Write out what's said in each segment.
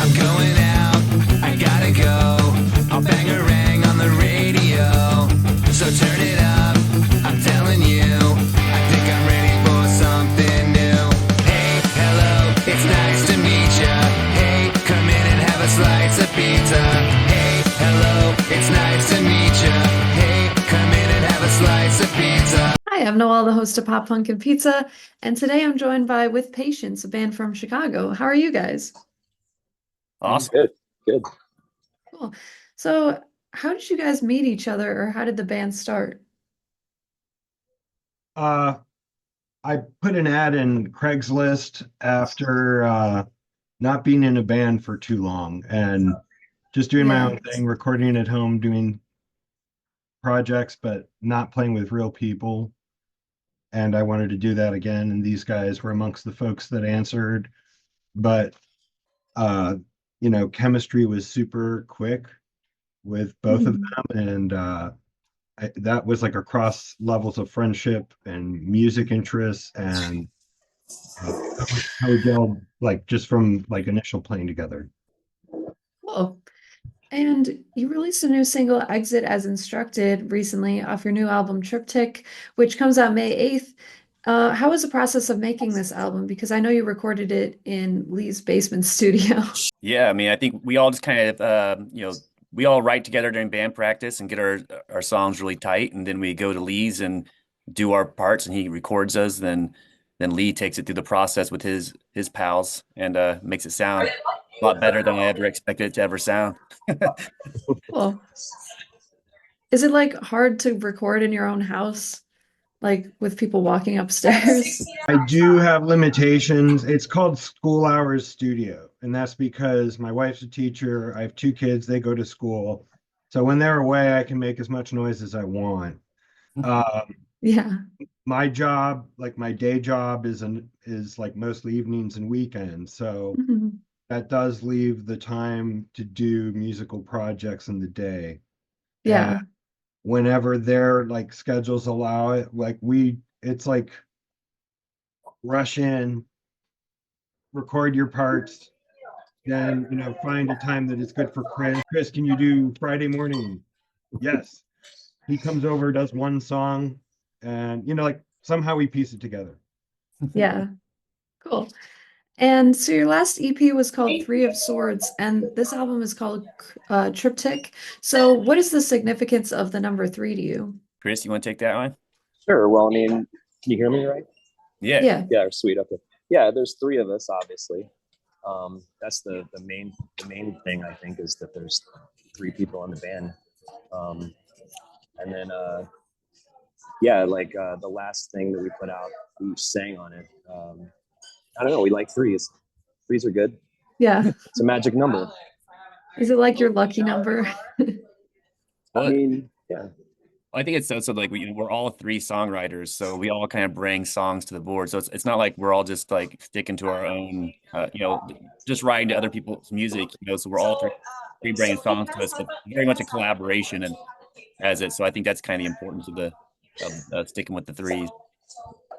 I'm going out, I gotta go. I'll bang a rang on the radio. So turn it up, I'm telling you. I think I'm ready for something new. Hey, hello, it's nice to meet ya. Hey, come in and have a slice of pizza. Hey, hello, it's nice to meet ya. Hey, come in and have a slice of pizza. Hi, I'm Noelle, the host of Pop Punk and Pizza, and today I'm joined by With Patience, a band from Chicago. How are you guys? Awesome. Good, good. Cool. So, how did you guys meet each other, or how did the band start? Uh, I put an ad in Craigslist after not being in a band for too long and just doing my Yeah. own thing, recording at home, doing projects, but not playing with real people. And I wanted to do that again. And these guys were amongst the folks that answered. But uh, chemistry was super quick with both of Mhm. them. And that was like across levels of friendship and music interests and how we gelled like just from like initial playing together. Cool. And you released a new single, Exit as Instructed, recently off your new album, Triptych, which comes out May 8th. How was the process of making this album? Because I know you recorded it in Lee's basement studio. Yeah, I mean, I think we all just kind of, we all write together during band practice and get our songs really tight, and then we go to Lee's and do our parts, and he records us. Then Lee takes it through the process with his pals and makes it sound a lot better than I ever expected it to ever sound. Cool. Is it like hard to record in your own house, like with people walking upstairs? I do have limitations. It's called School Hours Studio, and that's because my wife's a teacher. I have two kids, they go to school. So when they're away, I can make as much noise as I want. Um, Yeah. my job, like my day job, is like mostly evenings and weekends. So Mhm. that does leave the time to do musical projects in the day. And Yeah. whenever their like schedules allow it, it's like rush in, record your parts, then find a time that is good for Chris. Chris, can you do Friday morning? Yes. He comes over, does one song, and like somehow we piece it together. Yeah. Cool. And so your last EP was called Three of Swords, and this album is called Triptych. So what is the significance of the number three to you? Chris, you want to take that one? Sure. Well, I mean, can you hear me right? Yeah. Yeah. Yeah, sweet. Okay. Yeah, there's three of us, obviously. That's the main thing I think is that there's three people in the band. And then yeah, like the last thing that we put out, we sang on it. I don't know, we like threes. Threes are good. Yeah. It's a magic number. Is it like your lucky number? I Well, mean, yeah. I think it's also like we're all three songwriters, so we all kind of bring songs to the board. So it's not like we're all just like sticking to our own, just writing to other people's music. So we're all three bringing songs to us, but very much a collaboration and as it. So I think that's kind of the importance of the of sticking with the threes.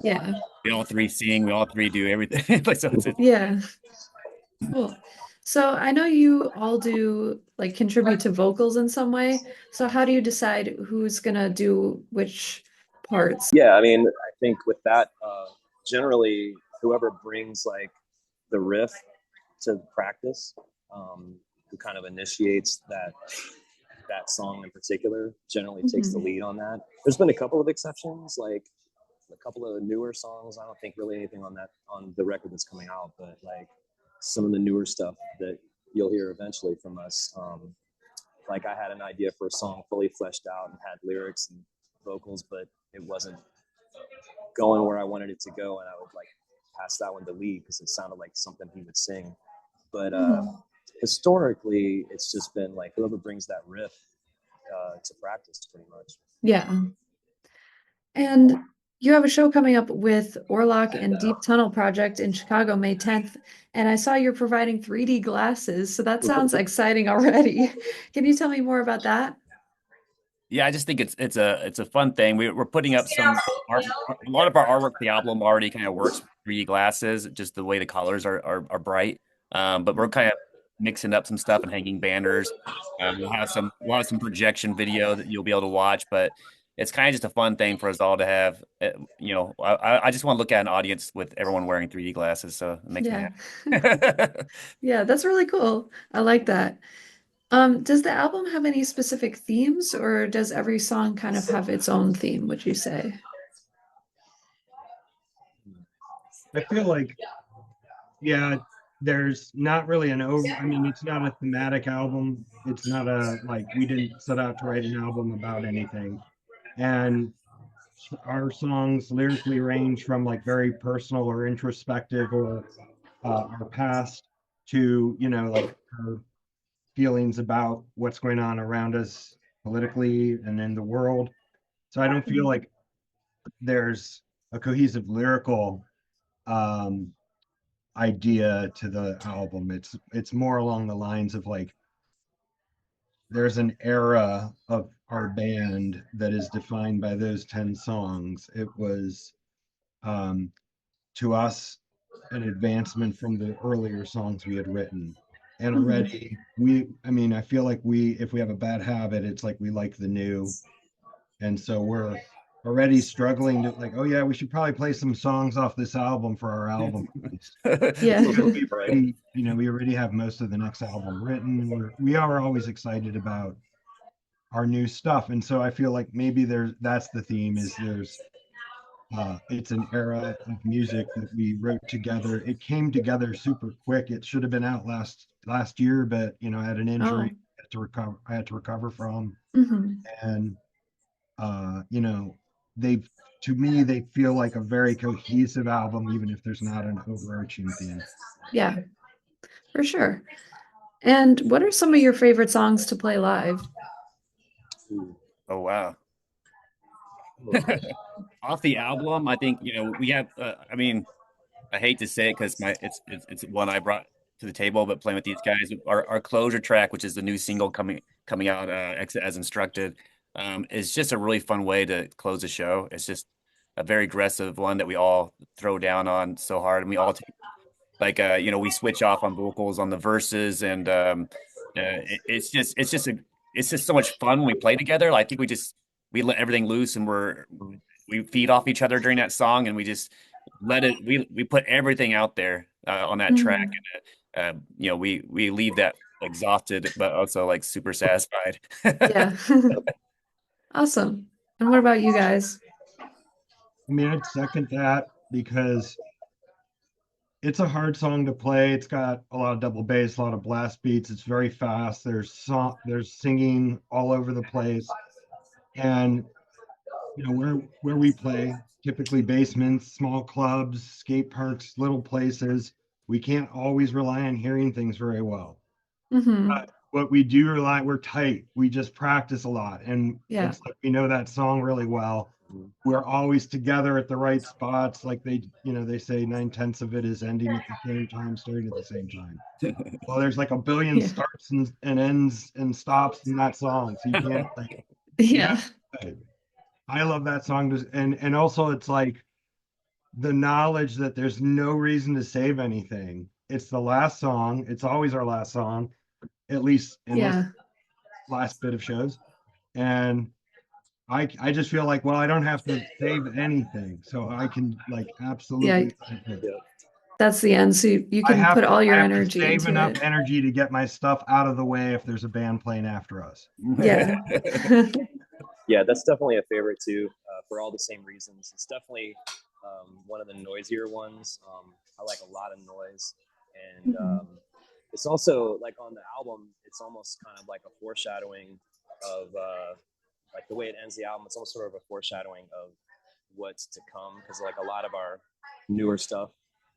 Yeah. We all three sing, we all three do everything. Like so, it's Yeah. Cool. So I know you all do like contribute to vocals in some way. So how do you decide who's gonna do which parts? Yeah, I mean, I think with that, generally, whoever brings like the riff to practice, who kind of initiates that song in particular, generally takes the Mhm. lead on that. There's been a couple of exceptions, like a couple of newer songs. I don't think really anything on the record that's coming out, but like some of the newer stuff that you'll hear eventually from us. Like I had an idea for a song fully fleshed out and had lyrics and vocals, but it wasn't going where I wanted it to go, and I would like pass that one to Lee because it sounded like something he would sing. But Mhm. historically, it's just been like whoever brings that riff to practice, pretty much. Yeah. And you have a show coming up with Orlock and Deep Tunnel Project in Chicago, May 10th. And I saw you're providing 3D glasses, so that sounds exciting already. Can you tell me more about that? yeah. I just think it's a fun thing. We're putting up some art. A lot of our artwork, for the album already kind of works with 3D glasses, just the way the colors are bright. But we're kind of mixing up some stuff and hanging banners. We'll have some projection video that you'll be able to watch, but it's kind of just a fun thing for us all to have. I just want to look at an audience with everyone wearing 3D glasses, so it makes me Yeah. happy. Yeah, that's really cool. I like that. Does the album have any specific themes, or does every song kind of have its own theme, would you say? I feel like, yeah, there's not really an over, I mean, it's not a thematic album. It's not a, like, we didn't set out to write an album about anything. And our songs lyrically range from like very personal or introspective or our past to, like our feelings about what's going on around us politically and in the world. So I don't feel like there's a cohesive lyrical um idea to the album. It's more along the lines of like there's an era of our band that is defined by those 10 songs. It was um to us an advancement from the earlier songs we had written. And already I mean, I feel like if we have a bad habit, it's like we like the new. And so we're already struggling to like, oh yeah, we should probably play some songs off this album for our album release. Yeah. Because we've already, we already have most of the next album written. And we are always excited about our new stuff. And so I feel like maybe that's the theme is it's an era of music that we wrote together. It came together super quick. It should have been out last year, but I had an injury Oh. I had to recover from. Hmm. And they to me they feel like a very cohesive album, even if there's not an overarching theme. Yeah, for sure. And what are some of your favorite songs to play live? Ooh. Oh wow. Off the album, I think we have. I mean, I hate to say it because it's one I brought to the table, but playing with these guys, our closure track, which is the new single coming out, Exit as Instructed, is just a really fun way to close the show. It's just a very aggressive one that we all throw down on so hard, and we all take, like we switch off on vocals on the verses, and it's just so much fun when we play together. I think we let everything loose, and we feed off each other during that song, and we just let it. We put everything out there on that track, Mhm. and we leave that exhausted, but also like super satisfied. Yeah. Awesome. And what about you guys? I mean, I'd second that because it's a hard song to play. It's got a lot of double bass, a lot of blast beats. It's very fast. There's singing all over the place. And where we play, typically basements, small clubs, skate parks, little places, we can't always rely on hearing things very well. Hmm. What we do rely, we're tight. We just practice a lot. And Yeah. it's like we know that song really well. We're always together at the right spots. Like they say 9/10 of it is ending at the same time, starting at the same time. Well, there's like a billion Yeah. starts and ends and stops in that song. So you can't like, Yeah. I love that song. And also it's like the knowledge that there's no reason to save anything. It's the last song. It's always our last song, at least in this Yeah. last bit of shows. And I just feel like, well, I don't have to save anything. So I can like Yeah. absolutely That's the end. So you I can have put all I your have to energy save into enough it. energy to get my stuff out of the way if there's a band playing after us. Yeah. Yeah, that's definitely a favorite too, for all the same reasons. It's definitely one of the noisier ones. I like a lot of noise, and Mhm. it's also like on the album. It's almost kind of like a foreshadowing of like the way it ends the album. It's almost sort of a foreshadowing of what's to come, because like a lot of our newer stuff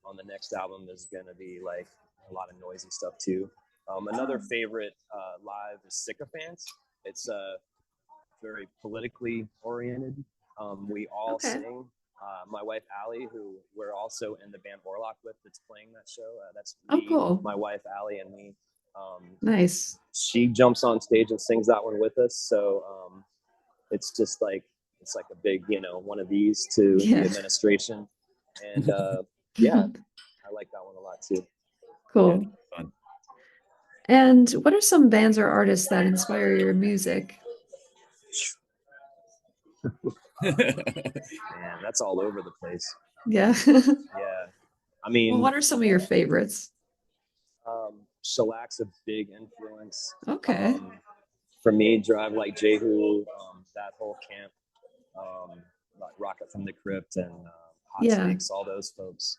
on the next album is going to be like a lot of noisy stuff too. Another favorite live is Sycophants. It's very politically oriented. We all Okay. sing. My wife Allie, who we're also in the band Orlock with, that's playing that show. That's Oh, me, cool. my wife Allie, and me. Nice. She jumps on stage and sings that one with us. So it's just like a big, one of these to the Yeah. administration. And yeah, I like that one a lot too. Cool. Fun. And what are some bands or artists that inspire your music? Man, that's all over the place. Yeah. Yeah. I Well, mean, what are some of your favorites? Shellac's a big influence. Okay. For me, Drive Like Jehu, that whole camp, like Rocket from the Crypt and Hot Yeah. Snakes, all those folks.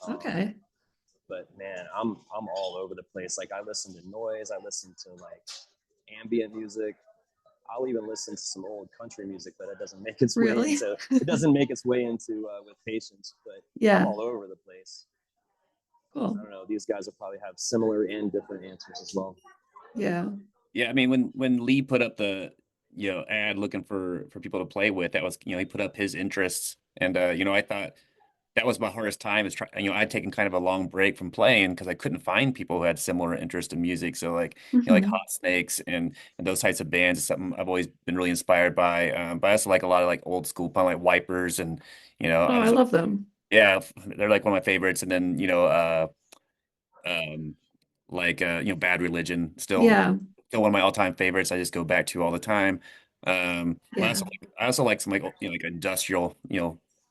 Okay. But man, I'm all over the place. Like I listen to noise, I listen to like ambient music. I'll even listen to some old country music, but it doesn't make its way Really? into with Patience. But I'm Yeah. all over the place. I Cool. don't know. These guys will probably have similar and different answers as well. Yeah. Yeah, I mean, when Lee put up the ad looking for people to play with, that was he put up his interests, and I thought that was my hardest time is I'd taken kind of a long break from playing because I couldn't find people who had similar interest in music. So like like Mhm. Hot Snakes and those types of bands is something I've always been really inspired by. But I also like a lot of like old school punk like Wipers and Oh, I love them. yeah, they're like one of my favorites. And then um like Bad Religion, Yeah. still one of my all-time favorites. I just go back to all the time. But Yeah. I also like some like like industrial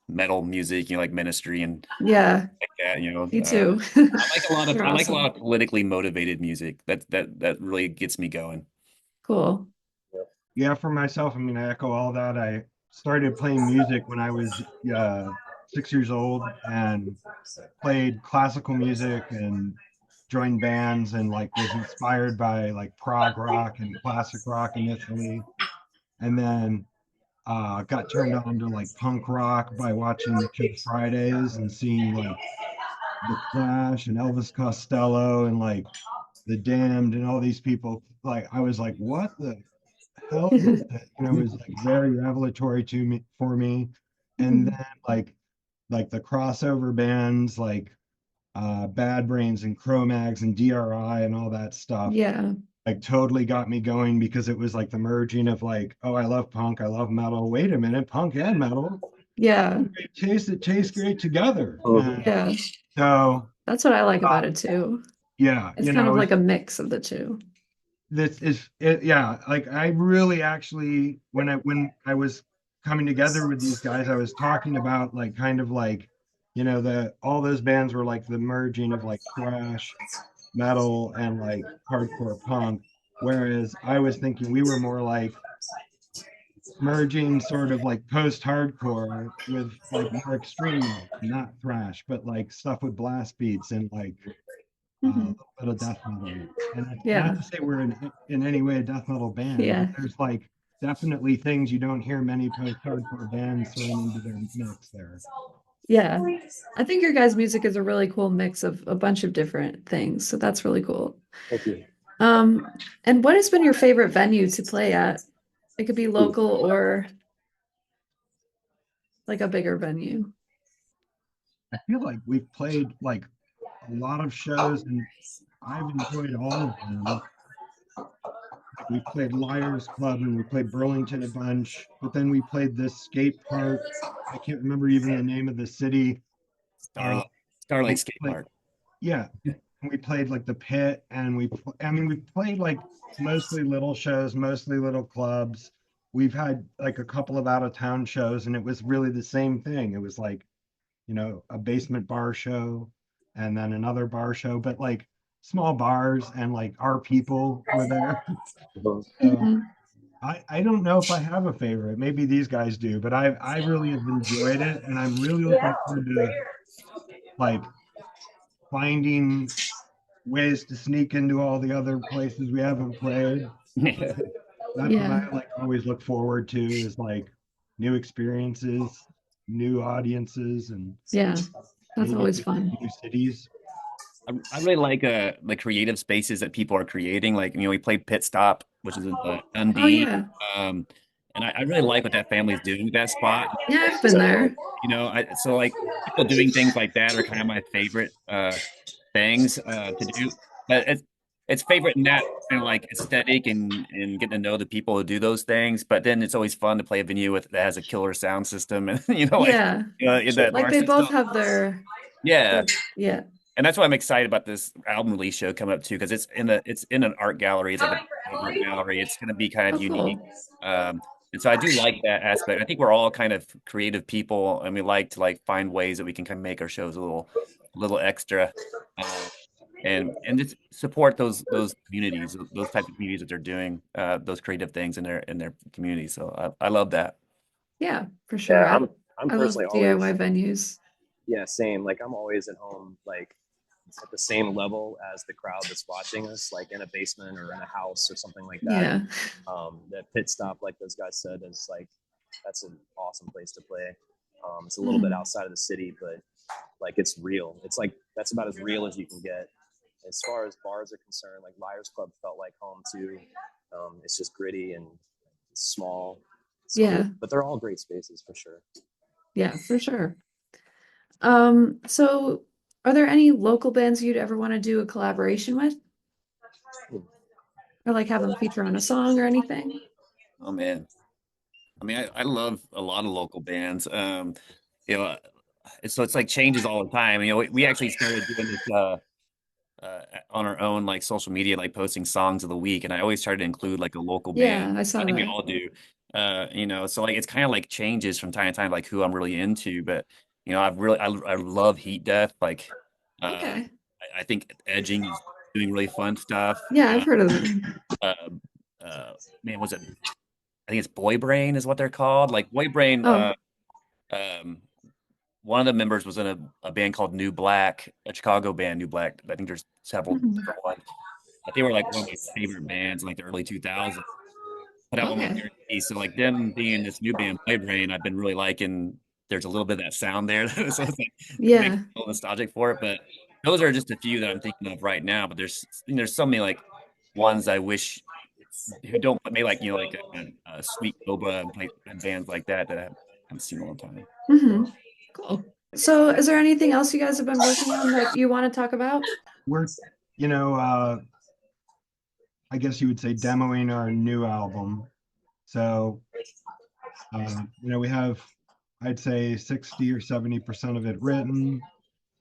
metal music, like Ministry and Yeah. like that. Me too. They're I like a lot awesome. of politically motivated music. That really gets me going. Cool. Yeah, for myself, I mean, I echo all that. I started playing music when I was 6 years old and played classical music and joined bands and like was inspired by like prog rock and classic rock initially. And then got turned on to like punk rock by watching the show Fridays and seeing like the Clash and Elvis Costello and like the Damned and all these people. Like I was like, what the hell is that? It was like very revelatory to me for me. And Mhm. then like the crossover bands like Bad Brains and Cro-Mags and DRI and all that stuff Yeah. like totally got me going because it was like the merging of like, oh, I love punk, I love metal. Wait a minute, punk and metal Yeah. taste great together. Mhm. And Yeah. so That's what I like uh, about it too. yeah, It's kind of like a mix of the two. this is it, yeah, like I really actually when I was coming together with these guys, I was talking about like kind of like the all those bands were like the merging of like thrash metal and like hardcore punk, whereas I was thinking we were more like merging sort of like post-hardcore with like more extreme metal, not thrash, but like stuff with blast beats and like a Mhm. little bit of death metal. And it's not Yeah. to say we're in any way a death metal band, but Yeah. there's like definitely things you don't hear many post-hardcore bands throwing into their mix there. Yeah. I think your guys' music is a really cool mix of a bunch of different things. So that's really cool. Thank you. Um, and what has been your favorite venue to play at? It could be local or like a bigger venue. I feel like we've played like a lot of shows and I've enjoyed all of them. Like we played Liars Club and we played Burlington a bunch, but then we played this skate park. I can't remember even the name of the city. Uh, Starlight Starlight we Skate played, Park. yeah, and we played like the Pit, and I mean, we played like mostly little shows, mostly little clubs. We've had like a couple of out of town shows, and it was really the same thing. It was like, a basement bar show and then another bar show, but like small bars and like our people were there. Mhm. So Mhm. I don't know if I have a favorite. Maybe these guys do, but I really have enjoyed it, and I'm really looking forward to like finding ways to sneak into all the other places we haven't played. That's what I Yeah. like always look forward to is like new experiences, new audiences, and Yeah. That's maybe always fun. new cities. I really like the creative spaces that people are creating. Like, we played Pit Stop, which is in Oh Dundee. yeah. Um, and I really like what that family's doing with that spot. Yeah, I've been there. So like people doing things like that are kind of my favorite things to do. But it's favorite in that kind of like aesthetic and getting to know the people who do those things. But then it's always fun to play a venue that has a killer sound system and like Yeah. in Sure. that Like bar they both system. have their Yeah. their yeah. And that's why I'm excited about this album release show coming up too, because it's in an art gallery. It's like an art gallery. It's going to be kind Oh, of unique. cool. And so I do like that aspect. I think we're all kind of creative people, and we like to like find ways that we can kind of make our shows a little extra, and just support those communities, those type of communities that they're doing those creative things in their communities. So I love that. Yeah, for sure. Yeah, I'm I love personally always, DIY venues. yeah, same. Like I'm always at home, like at the same level as the crowd that's watching us, like in a basement or in a house or something like that. Yeah. That pit stop, like those guys said, is like that's an awesome place to play. It's a little bit outside of the city, but like it's real. It's like that's about as real as you can get. As far as bars are concerned, like Liars Club felt like home too. It's just gritty and small. It's Yeah. cool. But they're all great spaces for sure. Yeah, for sure. So are there any local bands you'd ever want to do a collaboration with? Or like have them feature on a song or anything? Oh man, I mean, I love a lot of local bands. You know, so it's like changes all the time. You know, we actually started doing this on our own, like social media, like posting songs of the week, and I always try to include like a local band. Yeah, I saw I think we that. all do. You know, so like it's kind of like changes from time to time, like who I'm really into. But you know, I love Heat Death. Like, Okay. I think Edging is doing really fun stuff. Yeah, I've heard of them. Uh, man, was it? I think it's Boy Brain is what they're called. Like Boy Brain. Oh. Um, one of the members was in a band called New Black, a Chicago band, New Black. I think there's several Mhm. different ones. But they were like one of my favorite bands in like the early 2000s. Put out one of my Okay. favorite pieces. So like them being this new band, Play Brain, I've been really liking. There's a little bit of that sound there, so it's like it makes me Yeah. feel nostalgic for it. But those are just a few that I'm thinking of right now. But there's so many like ones I wish who don't play like like a Sweet Cobra and play and bands like that that I haven't seen in a long time. Cool. So is there anything else you guys have been working on that you want to talk about? We're, you know, I guess you would say demoing our new album. So, we have, I'd say 60 or 70% of it written.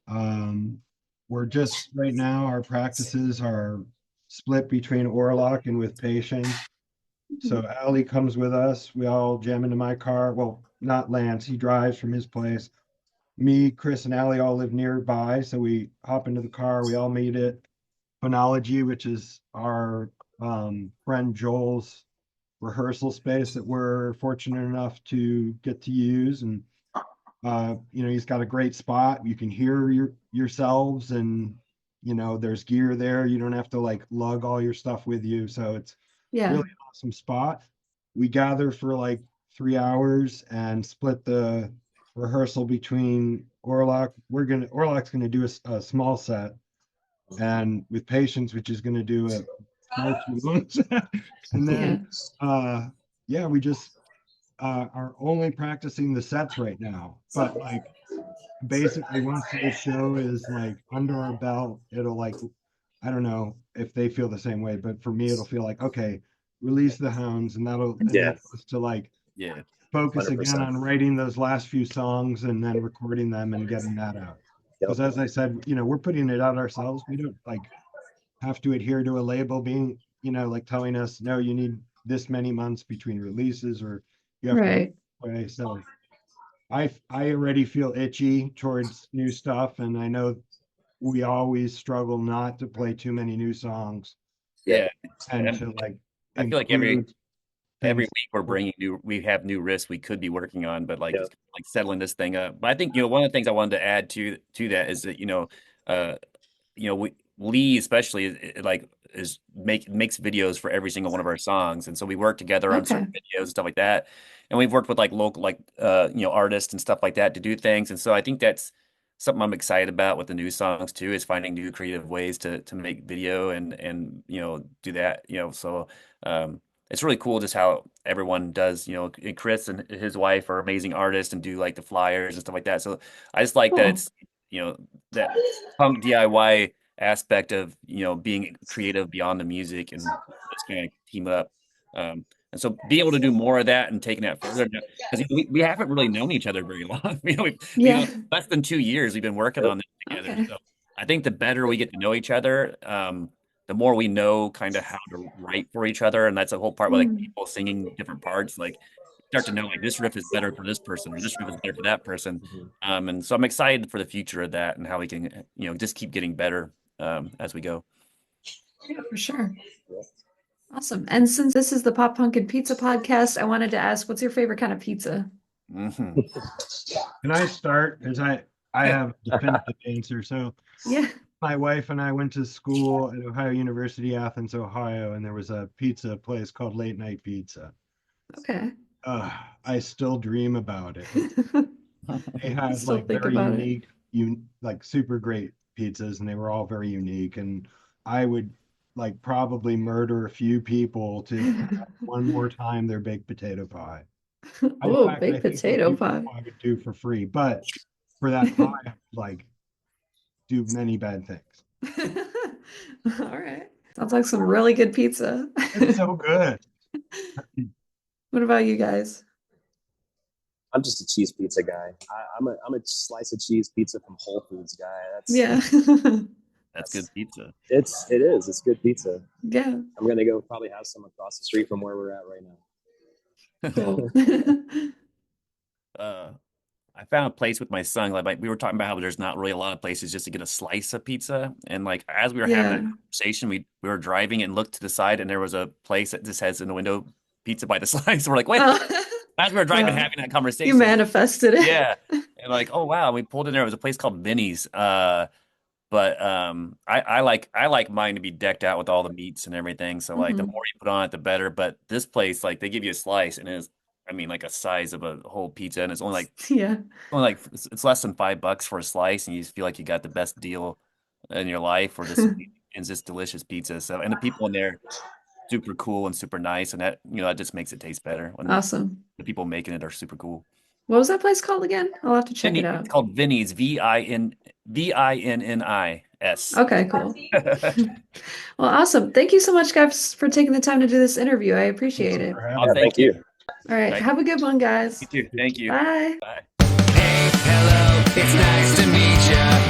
Um, we're just right now, our practices are split between Orlock and with patients. So Allie comes with us. We all jam into my car. Well, not Lance, he drives from his place. Me, Chris, and Allie all live nearby. So we hop into the car. We all meet at Phonology, which is our friend Joel's rehearsal space that we're fortunate enough to get to use. And he's got a great spot. You can hear yourselves, and there's gear there. You don't have to like lug all your stuff with you. So it's Yeah. really awesome spot. We gather for like 3 hours and split the rehearsal between Orlock. Orlock's gonna do a small set, and with Patience, which is gonna do a far too long set. And Yeah. then yeah, we just are only practicing the sets right now. But like basically once the show is like under our belt, it'll like, I don't know if they feel the same way, but for me it'll feel like, okay, release the hounds, and that'll Yeah. enable us to like Yeah. focus again 100%. on writing those last few songs and then recording them and getting that out. Yep. Because as I said, we're putting it out ourselves. We don't like have to adhere to a label being, like telling us, no, you need this many months between releases, or you have to Right. play. So I already feel itchy towards new stuff, and I know we always struggle not to play too many new songs Yeah. and And to like I feel like include every things. week we have new risks we could be working on, but like Yep. it's like settling this thing up. But I think one of the things I wanted to add to that is that uh Lee especially like makes videos for every single one of our songs, and so we work together on Okay. certain videos and stuff like that. And we've worked with like local like artists and stuff like that to do things, and so I think that's something I'm excited about with the new songs too, is finding new creative ways to make video and do that. So it's really cool just how everyone does. And Chris and his wife are amazing artists and do like the flyers and stuff like that. So I just like that Cool. it's that punk DIY aspect of being creative beyond the music and just kind of team up. And so being able to do more of that and taking that further, because we haven't really known each other very long. Yeah. Less than 2 years we've been working Yep. on this together. Okay. So I think the better we get to know each other, the more we know kind of how to write for each other. And that's a whole part with like Mm. people singing different parts. Like start to know like this riff is better for this person or this riff is better for that person. And so I'm excited for the future of that and how we can, just keep getting better as we go. Yeah, for sure. Yeah. Awesome. And since this is the Pop Punk and Pizza podcast, I wanted to ask, what's your favorite kind of pizza? Mhm. Can I start? Because I have a definitive answer. So Yeah. my wife and I went to school at Ohio University, Athens, Ohio, and there was a pizza place called Late Night Pizza. Okay. I still dream about it. They had Still like think very about it. unique, like super great pizzas, and they were all very unique. And I would like probably murder a few people to have one more time their baked potato pie. In Oh, fact, I baked think the potato baked pie. I would do for free, but for that pie, I would, like do many bad things. All right. Sounds like some really good pizza. It's so good. What about you guys? I'm just a cheese pizza guy. I'm a slice of cheese pizza from Whole Foods guy. Yeah. That's good pizza. It is. It's good pizza. Yeah. I'm gonna go probably have some across the street from where we're at right now. Cool. I found a place with my son. Like we were talking about how there's not really a lot of places just to get a slice of pizza. And like as we were having that Yeah. conversation, we were driving and looked to the side, and there was a place that just has in the window pizza by the slice. We're like, wait. Oh, As we were driving, wow. having that You conversation. manifested it. Yeah. And like, oh wow, we pulled in there. It was a place called Vinny's. But I like mine to be decked out with all the meats and everything. So like the Mhm. more you put on it, the better. But this place, like they give you a slice and it's like a size of a whole pizza, and it's Yeah. only like it's less than $5 for a slice, and you just feel like you got the best deal in your life for this and it's just delicious pizza. So and the people in there super cool and super nice, and that just makes it taste better when Awesome. the people making it are super cool. What was that place called again? I'll have to check it out. It's called Vinny's, Vinnis. Okay, cool. Well, awesome. Thank you so much, guys, for taking the time to do this interview. I appreciate it. For Oh, having Yeah, me. thank you. All right. Thank Have a good one, guys. You too. Thank you. Bye. Bye. Hey, hello, it's nice to meet ya.